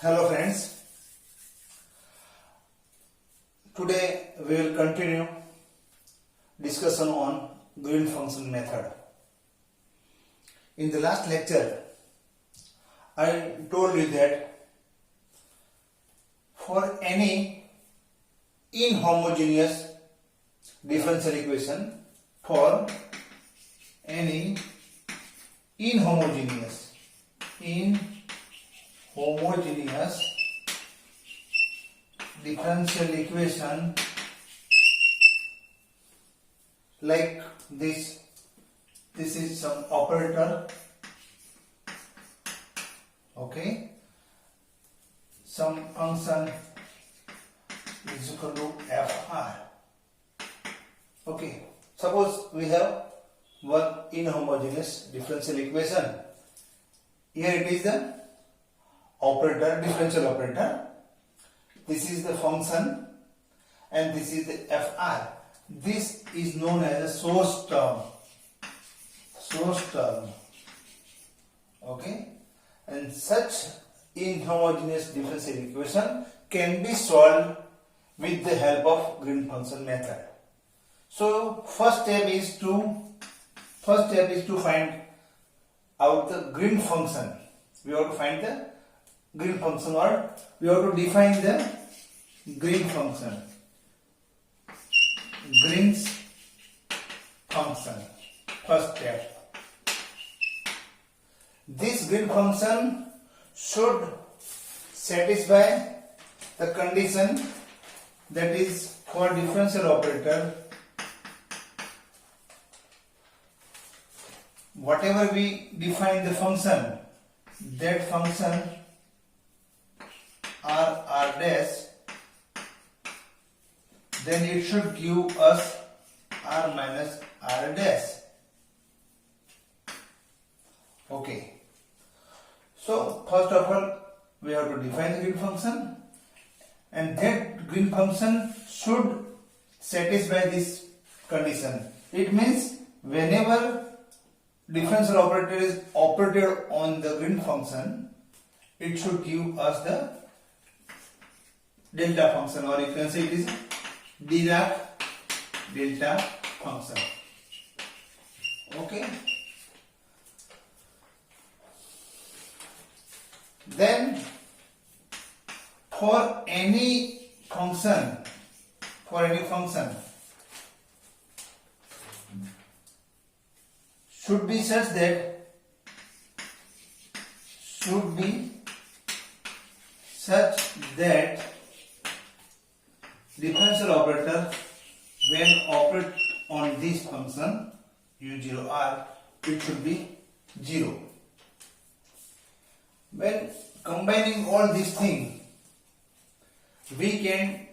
Hello friends, today we will continue discussion on green function method. In the last lecture, I told you that for any inhomogeneous differential equation, for any inhomogeneous differential equation like this is some operator, okay, some function is equal to fr. Okay, suppose we have one inhomogeneous differential equation. Here it is the operator, differential operator. This is the function and this is the fr. This is known as a source term. Okay, and such inhomogeneous differential equation can be solved with the help of green function method. So first step is to find out the green function. We have to find the green function, or we have to define the green function. Green's function. First step. This green function should satisfy the condition, that is, for differential operator, whatever we define the function, that function r dash, then it should give us r minus r dash. Okay. So first of all, we have to define the green function, and that green function should satisfy this condition. It means whenever differential operator is operated on the green function, it should give us the delta function, or you can say it is Dirac delta function. Okay. Then for any function should be such that differential operator, when operate on this function u0r, it should be 0. When combining all these things, we can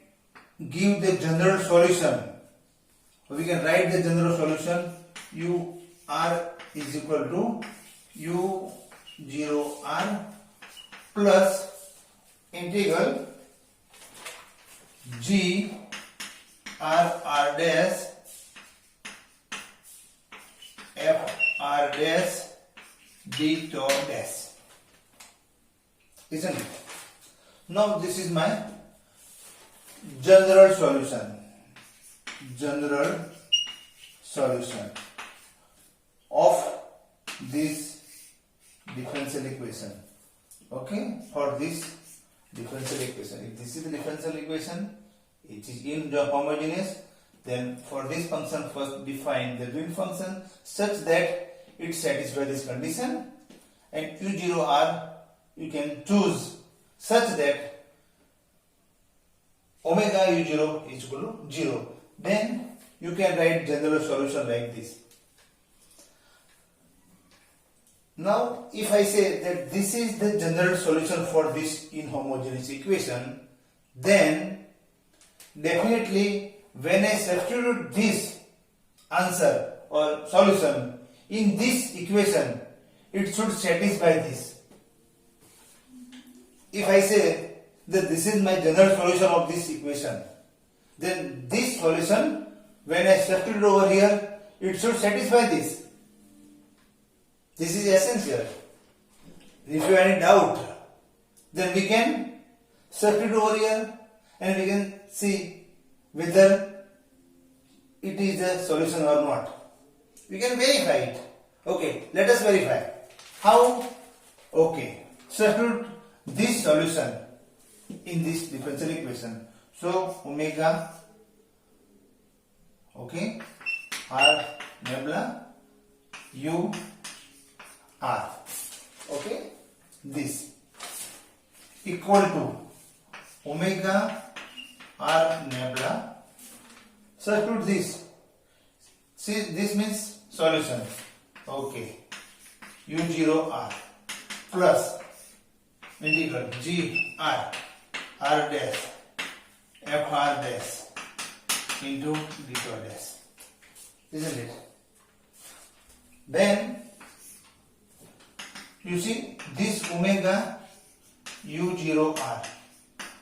give the general solution. We can write the general solution. U(r) is equal to u0r plus integral g r dash f dash d tau dash. Isn't it? Now this is my general solution of this differential equation. Okay, for this differential equation, if this is the differential equation, it is inhomogeneous, then for this function first define the green function such that it satisfies this condition, and u0r you can choose such that omega u0 is equal to 0. Then you can write general solution like this. Now if I say that this is the general solution for this inhomogeneous equation, then definitely when I substitute this answer or solution in this equation, it should satisfy this. If I say that this is my general solution of this equation, then this solution, when I substitute over here, it should satisfy this. This is essential. If you have any doubt, Then we can substitute over here and we can see whether it is a solution or not. We can verify it. Okay, let us verify. How? Okay, substitute this solution in this differential equation. So omega, okay, r nabla u r, okay, this equal to omega r nabla. Substitute this. See, this means solution. Okay, u0 r plus integral g r r dash f r dash into d2 dash, isn't it? Then you see this omega u0 r.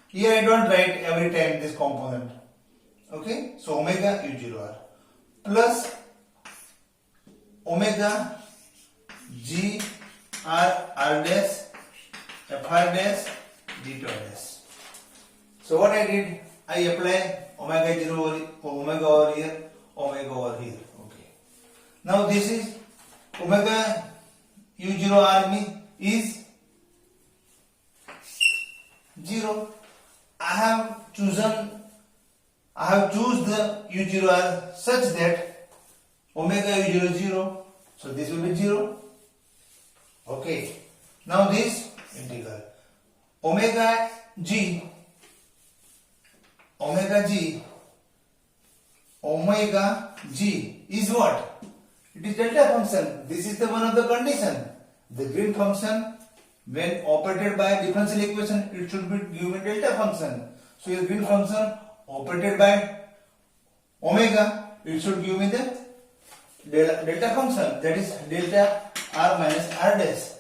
Here I don't write every time this component. Okay, so omega u0 r plus omega g r r dash f r dash d2 dash. So what I did, I apply omega 0 omega over here, omega over here. Okay. Now this is omega u0 r is 0. I have chosen the u0 r such that omega u0 is 0. So this will be 0. Okay. Now this integral omega g is what? It is delta function. This is the one of the condition. The green function, when operated by a differential equation, it should be given delta function. So your green function operated by omega, it should give me the delta function, that is delta r minus r dash.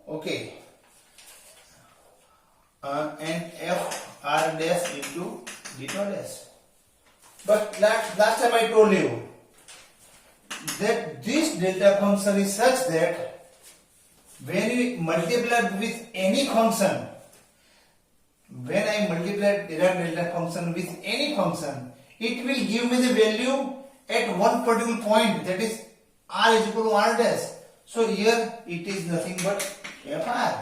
Okay. And f r dash into d2 dash. But last time I told you that this delta function is such that when we multiply with any function, when I multiply Dirac delta function with any function, it will give me the value at one particular point, that is r is equal to r dash. So here it is nothing but fr.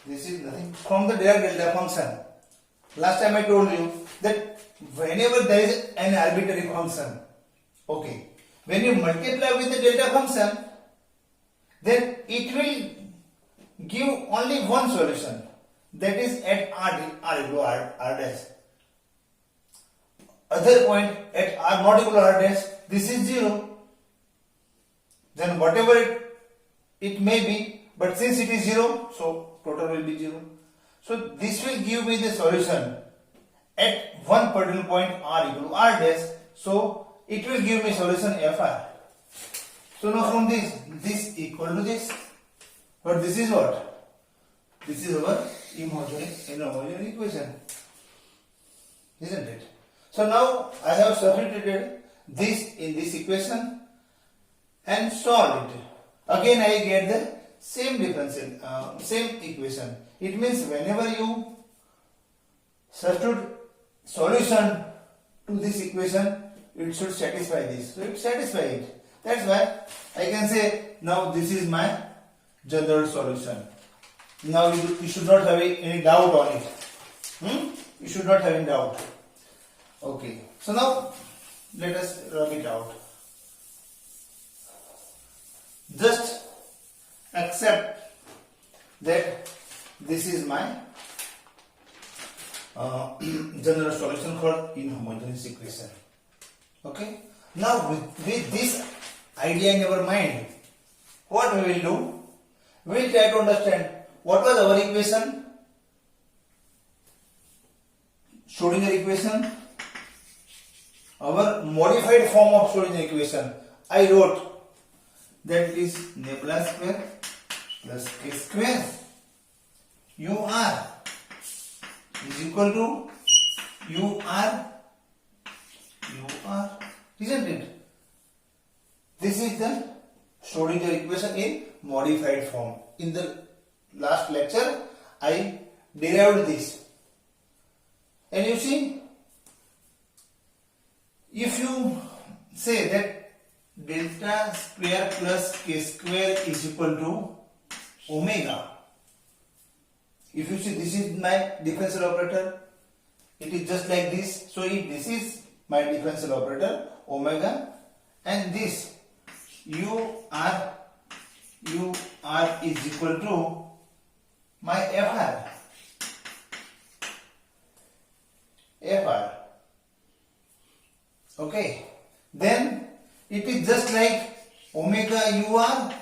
This is nothing from the Dirac delta function. Last time I told you that whenever there is an arbitrary function, okay, when you multiply with the delta function, then it will give only one solution, that is at r equal to r dash. Other point at r not equal to r dash, this is 0. Then whatever it may be, but since it is 0, so total will be 0. So this will give me the solution at one particular point r equal to r dash. So it will give me solution fr. So now from this equal to this, but this is what? This is our inhomogeneous equation, isn't it? So now I have substituted this in this equation and solved it. Again I get the same differential, same equation. It means whenever you substitute solution to this equation, it should satisfy this. So it satisfies it. That's why I can say now this is my general solution. Now you should not have any doubt on it. You should not have any doubt. Okay. So now let us rub it out. Just accept that this is my general solution for inhomogeneous equation. Okay. Now with this idea in our mind, what we will do? We will try to understand what was our equation, Schrodinger equation, our modified form of Schrodinger equation. I wrote that it is Nabla square plus k square ur is equal to ur, isn't it? This is the storing the equation in modified form. In the last lecture, I derived this. And you see, if you say that delta square plus k square is equal to omega, if you see this is my differential operator, it is just like this. So if this is my differential operator omega, and this u r is equal to my fr. Okay, then it is just like omega ur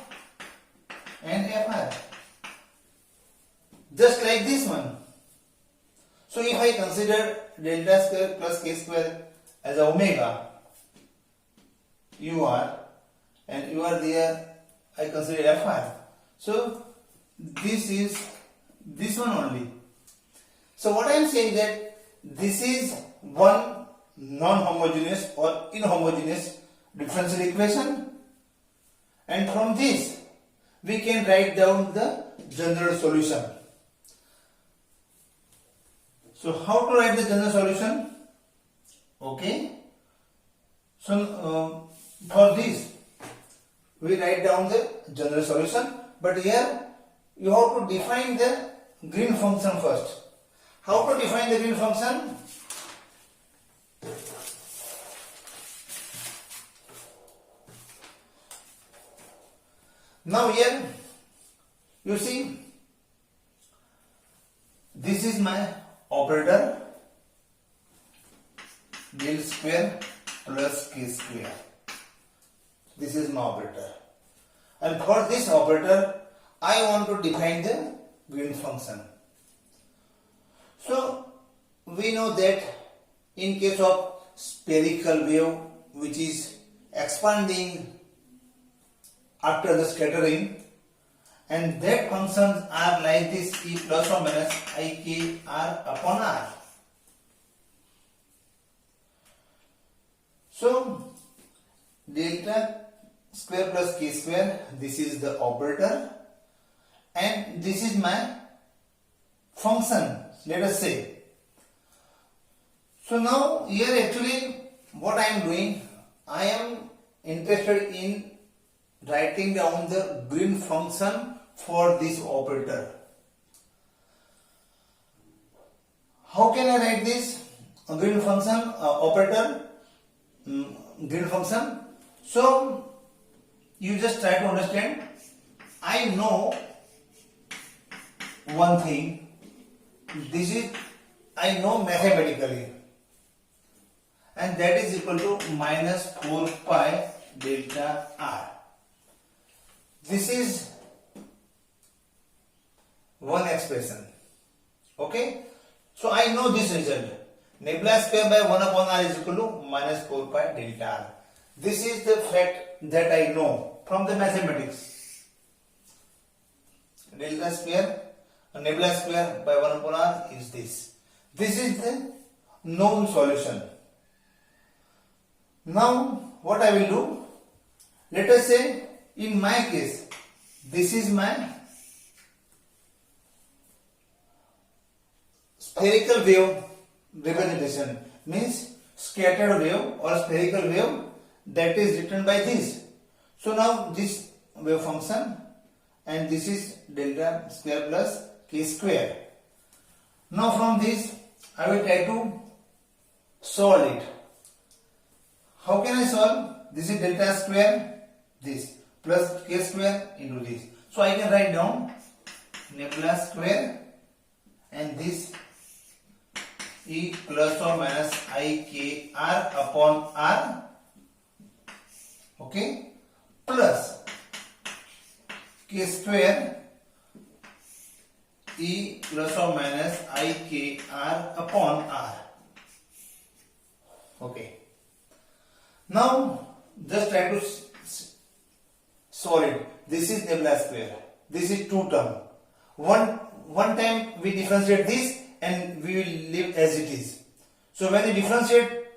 and fr, just like this one. So if I consider delta square plus k square as omega ur and ur there I consider fr, so this is this one only. So what I am saying that this is one non-homogeneous or inhomogeneous differential equation, and from this we can write down the general solution. So how to write the general solution? Okay, so for this we write down the general solution, but here you have to define the green function first. How to define the green function? Now here you see, this is my operator del square plus k square. This is my operator, and for this operator I want to define the green function. So we know that in case of spherical wave which is expanding after the scattering, and that functions are like this, e plus or minus I k r upon r. So delta square plus k square, this is the operator and this is my function, let us say. So now here actually what I am doing, I am interested in writing down the green function for this operator. How can I write this green function operator green function? So you just try to understand. I know one thing, this is I know mathematically, and that is equal to minus 4 pi delta r. This is one expression. Okay, so I know this result, nebula square by 1 upon r is equal to minus 4 pi delta r. This is the fact that I know from the mathematics. Delta square, nebula square by 1 upon r is this. This is the known solution. Now what I will do, let us say in my case this is my spherical wave representation, means scattered wave or spherical wave, that is written by this. So now this wave function, and this is delta square plus k square. Now from this I will try to solve it. How can I solve? This is delta square, this plus k square into this. So I can write down nebula square and this e plus or minus I k r upon r, okay, plus k square e plus or minus I k r upon r. Okay. Now just try to solve it. This is nebula square. This is two term. One time we differentiate this and we will leave as it is. So when you differentiate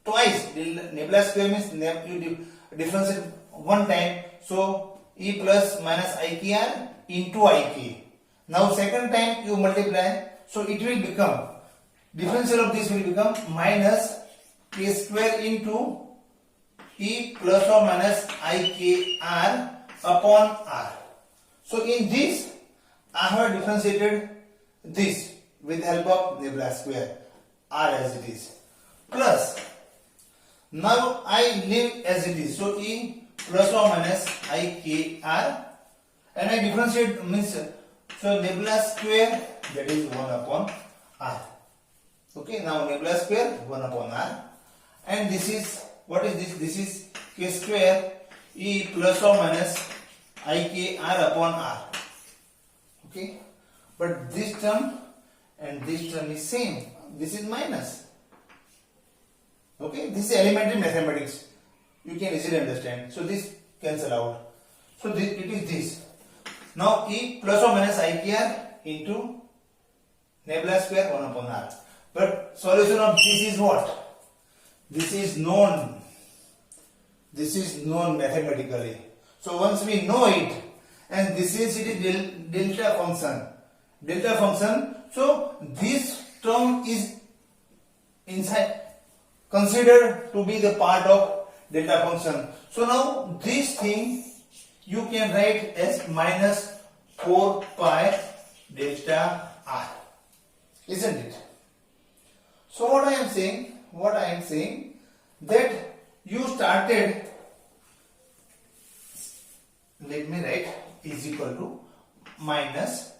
twice, nebula square means you differentiate one time. So E plus minus IKR into IK. Now second time you multiply, so it will become, differential of this will become minus K square into E plus or minus IKR upon R. So in this, I have differentiated this with the help of nebula square, R as it is, plus now I leave as it is, so E plus or minus IKR, and I differentiate, means so nebula square, that is 1 upon R. Okay, now nebula square 1 upon R, and this is, what is this? This is K square E plus or minus IKR upon R. Okay, but this term and this term is same. This is minus. Okay, this is elementary mathematics. You can easily understand. So this cancel out. So this, it is this. Now E plus or minus IKR into nebula square 1 upon R. But solution of this is what? This is known. This is known mathematically. So once we know it, and this is it is delta function. Delta function. So this term is inside, considered to be the part of delta function. So now this thing you can write as minus 4 pi delta R, isn't it? So what I am saying that you started, let me write, is equal to minus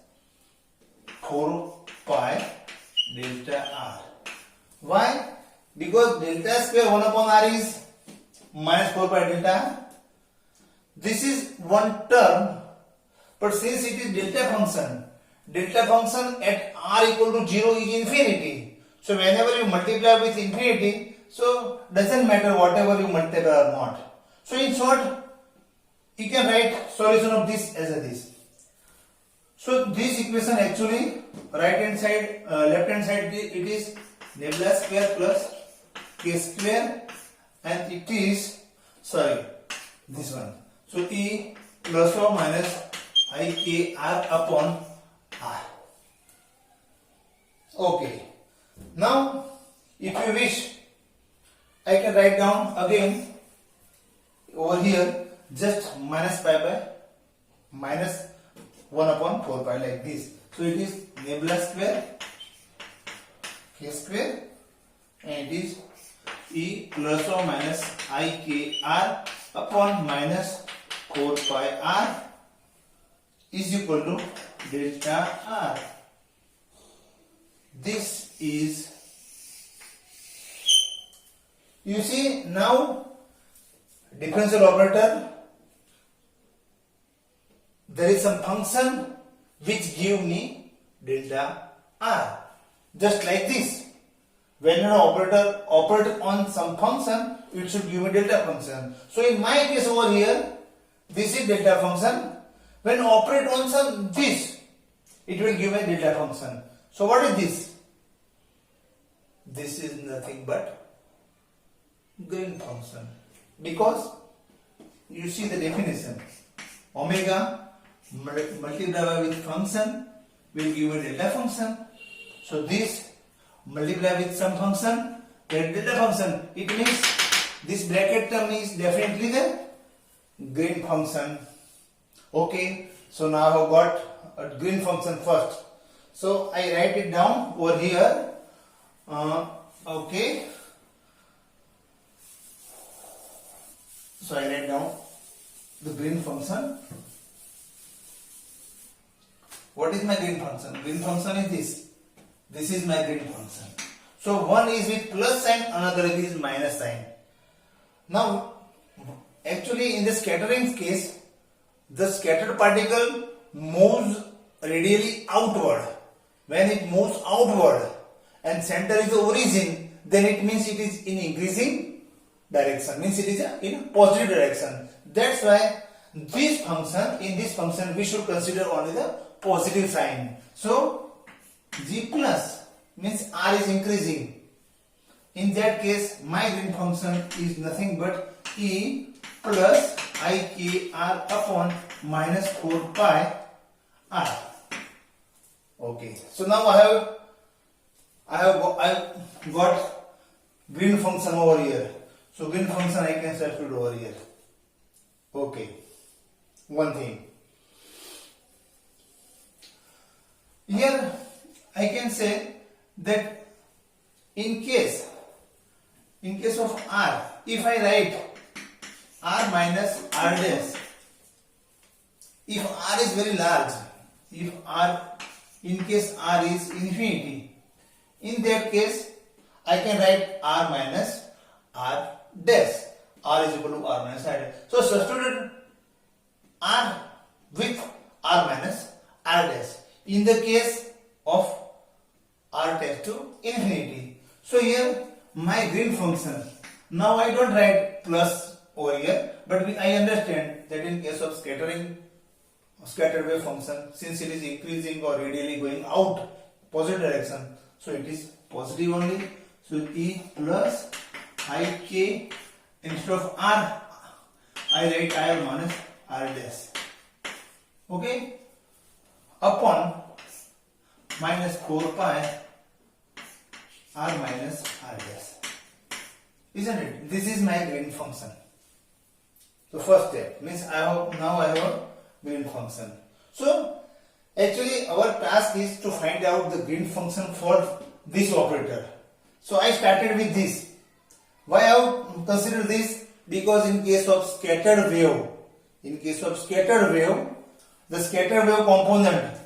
4 pi delta R. Why? Because delta square 1 upon R is minus 4 pi delta R. This is one term, but since it is delta function at R equal to 0 is infinity. So whenever you multiply with infinity, so doesn't matter whatever you multiply or not. So in short, you can write solution of this as a this. So this equation actually, right hand side, left hand side, it is nebula square plus K square, and it is, sorry, this one. So E plus or minus IKR upon R. Okay. Now, if you wish, I can write down again over here just minus pi by minus 1 upon 4 pi like this. So it is nebula square K square, and it is E plus or minus IKR upon minus 4 pi R is equal to delta R. This is, you see now, differential operator, there is some function which give me delta R. Just like this, when an operator operates on some function, it should give me delta function. So in my case over here, this is delta function. When operate on some this, it will give me delta function. So what is this? This is nothing but gain function, because you see the definition, omega multiplied with function will give a delta function. So this multiply with some function, get delta function. It means this bracket term is definitely the green function. Okay, so now I have got a green function first. So I write it down over here. Okay. So I write down the green function. What is my green function? Green function is this. This is my green function. So one is with plus sign, another is minus sign. Now, actually in the scattering case, the scattered particle moves radially outward. When it moves outward and center is the origin, then it means it is in increasing direction, means it is in a positive direction. That's why this function, in this function we should consider only the positive sign. So G plus means R is increasing. In that case my green function is nothing but E plus I k r upon minus 4 pi r. Okay, so now I got green function over here. So green function I can substitute over here. Okay, one thing here I can say that in case of r, if I write r minus r dash, if r is very large, if r, in case r is infinity, in that case I can write r minus r dash, r is equal to r minus r dash. So substitute r with r minus r dash in the case of r tends to infinity. So here my green function, now I don't write plus over here, but I understand that in case of scattered wave function, since it is increasing or radially going out positive direction, so it is positive only. So e plus I k, instead of r I write r minus r dash, okay, upon minus 4 pi r minus r dash, isn't it? This is my green function. So first step means now I have a green function. So actually our task is to find out the green function for this operator. So I started with this. Why I have considered this? Because in case of scattered wave, the scattered wave component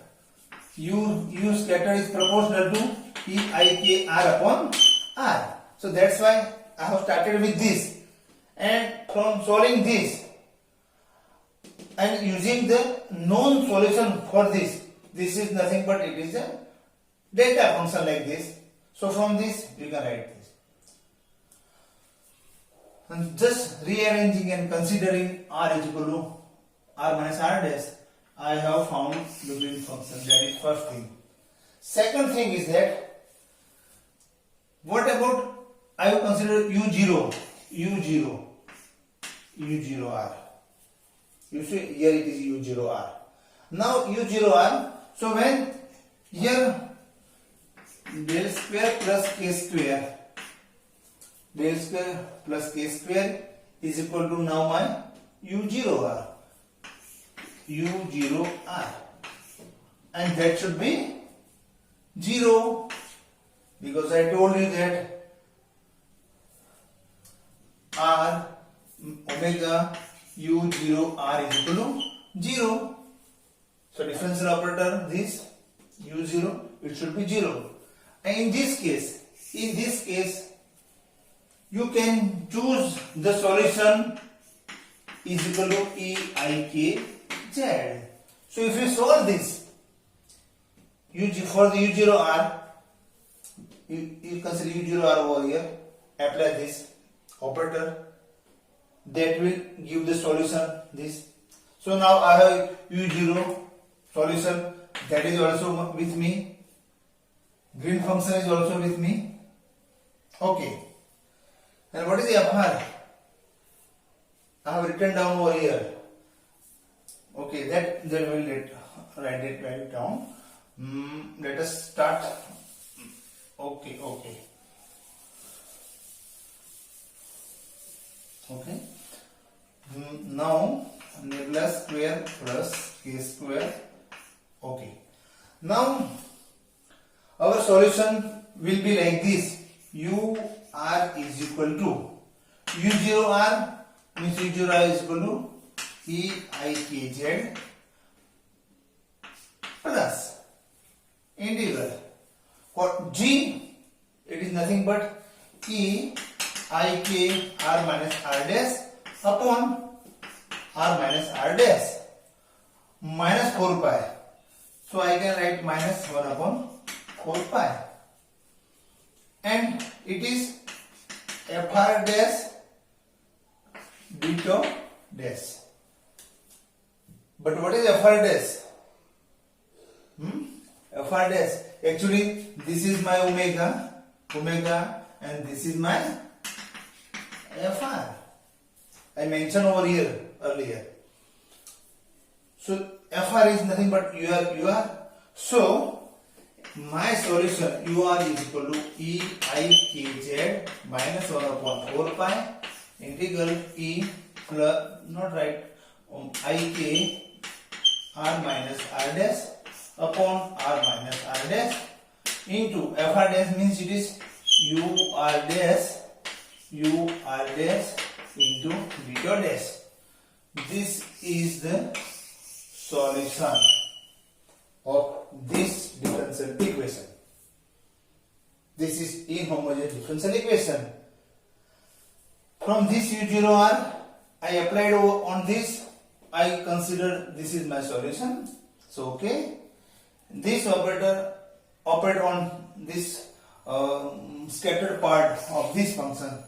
u scatter is proportional to e I k r upon r. So that's why I have started with this, and from solving this and using the known solution for this is nothing but it is a delta function like this. So from this you can write this, and just rearranging and considering r is equal to r minus r dash, I have found the green function. That is first thing. Second thing is that what about I have considered u0r. You see here it is u0r. Now u0r, so when here del square plus k square is equal to now my u0r, and that should be 0, because I told you that r omega u0r is equal to 0. So differential operator this u0, it should be 0. And in this case you can choose the solution is equal to e I k z. So if you solve this for the u0r, you consider u0r over here, apply this operator, that will give the solution this. So now I have u0 solution, that is also with me, green function is also with me. Okay, and what is the fr? I have written down over here. Okay, that will write it down. Let us start. Okay. Now nebula square plus k square. Okay. Now our solution will be like this. U r is equal to u0r, means u0r is equal to e I k z plus integral for g, it is nothing but e I k r minus r dash upon r minus r dash minus 4 pi. So I can write minus 1 upon 4 pi, and it is fr dash beta dash. But what is fr dash? Fr dash, actually this is my omega, and this is my fr. I mentioned over here earlier. So FR is nothing but UR. So my solution UR is equal to EIKZ minus 1 upon 4 pi integral E plus IK R minus R dash upon R minus R dash into FR dash means it is UR dash into beta dash. This is the solution of this differential equation. This is inhomogeneous differential equation. From this U0R, I applied on this. I consider this is my solution. So okay, this operator operate on this scattered part of this function.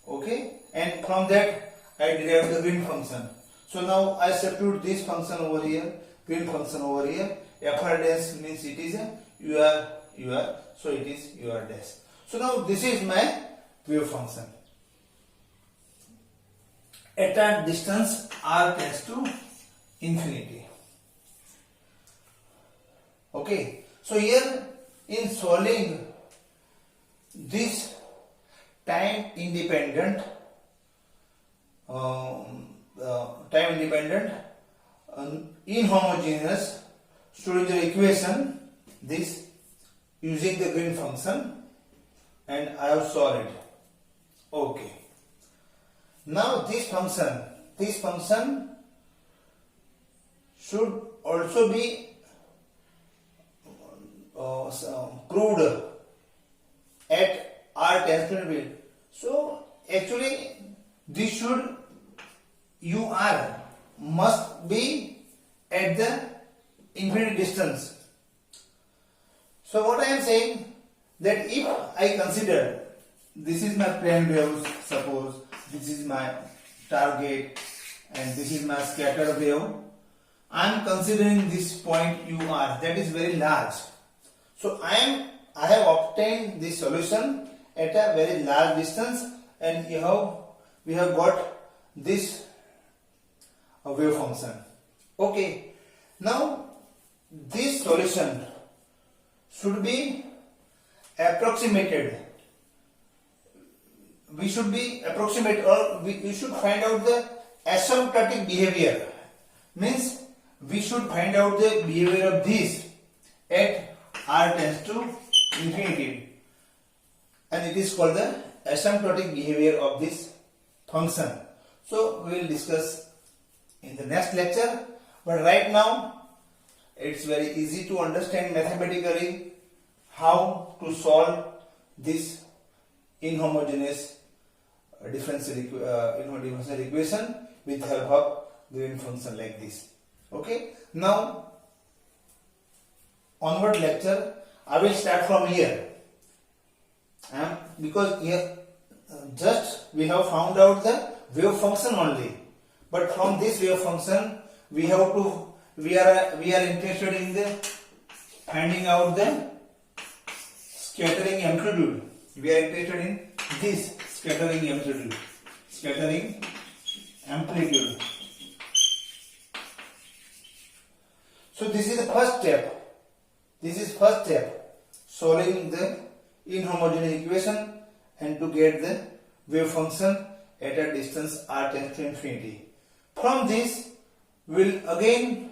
Okay, and from that I derived the green function. So now I substitute this function over here, green function over here. FR dash means it is a UR, so it is UR dash. So now this is my wave function. At a distance R tends to infinity. Okay, so here in solving this time independent inhomogeneous Schrodinger equation, this using the green function, and I have solved it. Okay. Now this function should also be proved at R tends to infinity. So actually this should UR must be at the infinite distance. So what I am saying, that if I consider this is my plane wave, suppose this is my target and this is my scatter wave, I am considering this point UR that is very large. So I have obtained this solution at a very large distance, and we have got this wave function. Okay, now this solution should be approximated. We should be approximate, or we should find out the asymptotic behavior. Means we should find out the behavior of this at R tends to infinity, and it is called the asymptotic behavior of this function. So we will discuss in the next lecture, but right now it's very easy to understand mathematically how to solve this inhomogeneous differential equation with help of green function like this. Okay, now onward lecture I will start from here, because here just we have found out the wave function only, but from this wave function we are interested in the finding out the scattering amplitude. We are interested in this scattering amplitude. So this is the first step. Solving the inhomogeneous equation and to get the wave function at a distance R tends to infinity. From this we will again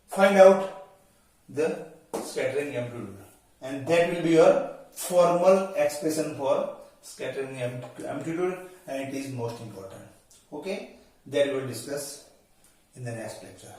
find out the scattering amplitude, and that will be your formal expression for scattering amplitude, and it is most important. Okay, that we will discuss in the next lecture.